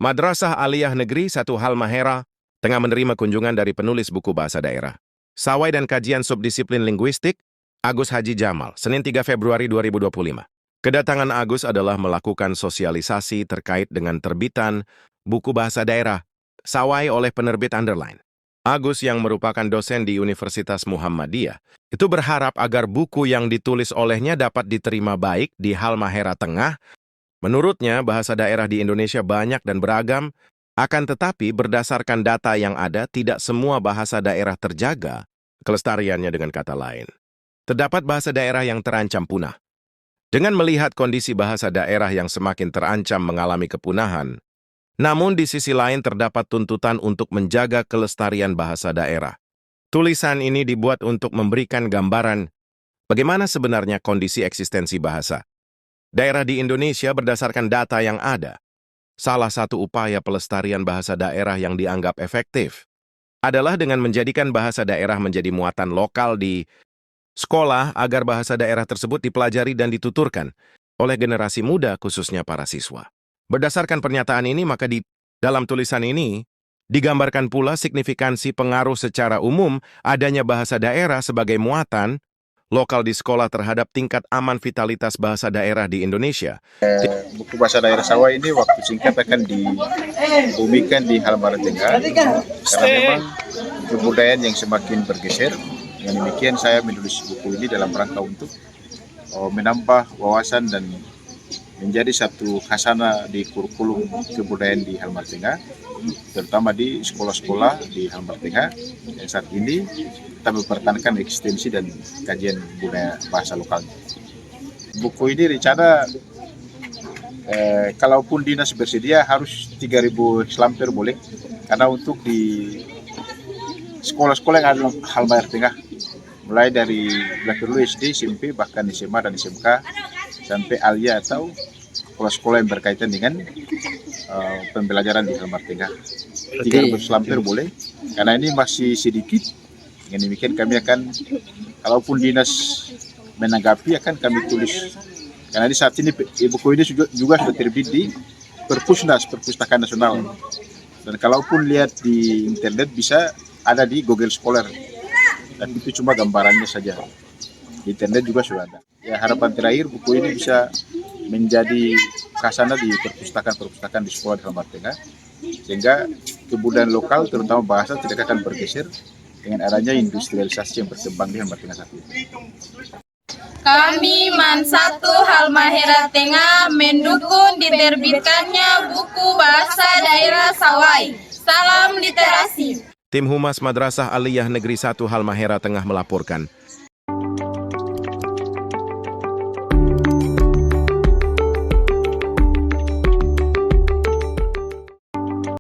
Madrasah Aliyah Negeri 1 Halmahera tengah menerima kunjungan dari penulis buku bahasa daerah. Sawai dan Kajian Subdisiplin Linguistik, Agus Haji Jamal, Senin 3 Februari 2025. Kedatangan Agus adalah melakukan sosialisasi terkait dengan terbitan buku bahasa daerah, Sawai oleh penerbit Underline. Agus yang merupakan dosen di Universitas Muhammadiyah, itu berharap agar buku yang ditulis olehnya dapat diterima baik di Halmahera Tengah. Menurutnya, bahasa daerah di Indonesia banyak dan beragam, akan tetapi berdasarkan data yang ada, tidak semua bahasa daerah terjaga kelestariannya. Dengan kata lain, terdapat bahasa daerah yang terancam punah. Dengan melihat kondisi bahasa daerah yang semakin terancam mengalami kepunahan, namun di sisi lain terdapat tuntutan untuk menjaga kelestarian bahasa daerah. Tulisan ini dibuat untuk memberikan gambaran bagaimana sebenarnya kondisi eksistensi bahasa daerah di Indonesia berdasarkan data yang ada. Salah satu upaya pelestarian bahasa daerah yang dianggap efektif adalah dengan menjadikan bahasa daerah menjadi muatan lokal di sekolah agar bahasa daerah tersebut dipelajari dan dituturkan oleh generasi muda, khususnya para siswa. Berdasarkan pernyataan ini, maka di dalam tulisan ini digambarkan pula signifikansi pengaruh secara umum adanya bahasa daerah sebagai muatan lokal di sekolah terhadap tingkat aman vitalitas bahasa daerah di Indonesia. Buku bahasa daerah Sawai ini waktu singkat akan dibumikan di Halmahera Tengah karena memang kebudayaan yang semakin bergeser. Yang demikian saya menulis buku ini dalam rangka untuk menambah wawasan dan menjadi satu khasana di kurikulum kebudayaan di Halmahera Tengah, terutama di sekolah-sekolah di Halmahera Tengah yang saat ini kita mempertahankan eksistensi dan kajian budaya bahasa lokalnya. Buku ini rencana kalaupun dinas bersedia harus 3.000 selamper boleh, karena untuk di sekolah-sekolah yang ada di Halmahera Tengah, mulai dari dulu SD, SMP, bahkan SMA dan SMK, sampai alia atau sekolah-sekolah yang berkaitan dengan pembelajaran di Halmahera Tengah. 3.000 selamper boleh, karena ini masih sedikit. Dengan demikian kami akan, kalaupun dinas menanggapi, akan kami tulis. Karena di saat ini buku ini juga sudah terbit di Perpusnas, Perpustakaan Nasional. Dan kalaupun lihat di internet bisa ada di Google Scholar. Dan itu cuma gambarannya saja. Di internet juga sudah ada. Ya, harapan terakhir buku ini bisa menjadi khasana di perpustakaan di sekolah di Halmahera Tengah, sehingga kebudayaan lokal terutama bahasa tidak akan bergeser dengan adanya industrialisasi yang berkembang di Halmahera Tengah saat ini. Kami Man 1 Halmahera Tengah mendukung diterbitkannya buku bahasa daerah Sawai. Salam literasi. Tim Humas Madrasah Aliyah Negeri 1 Halmahera Tengah melaporkan.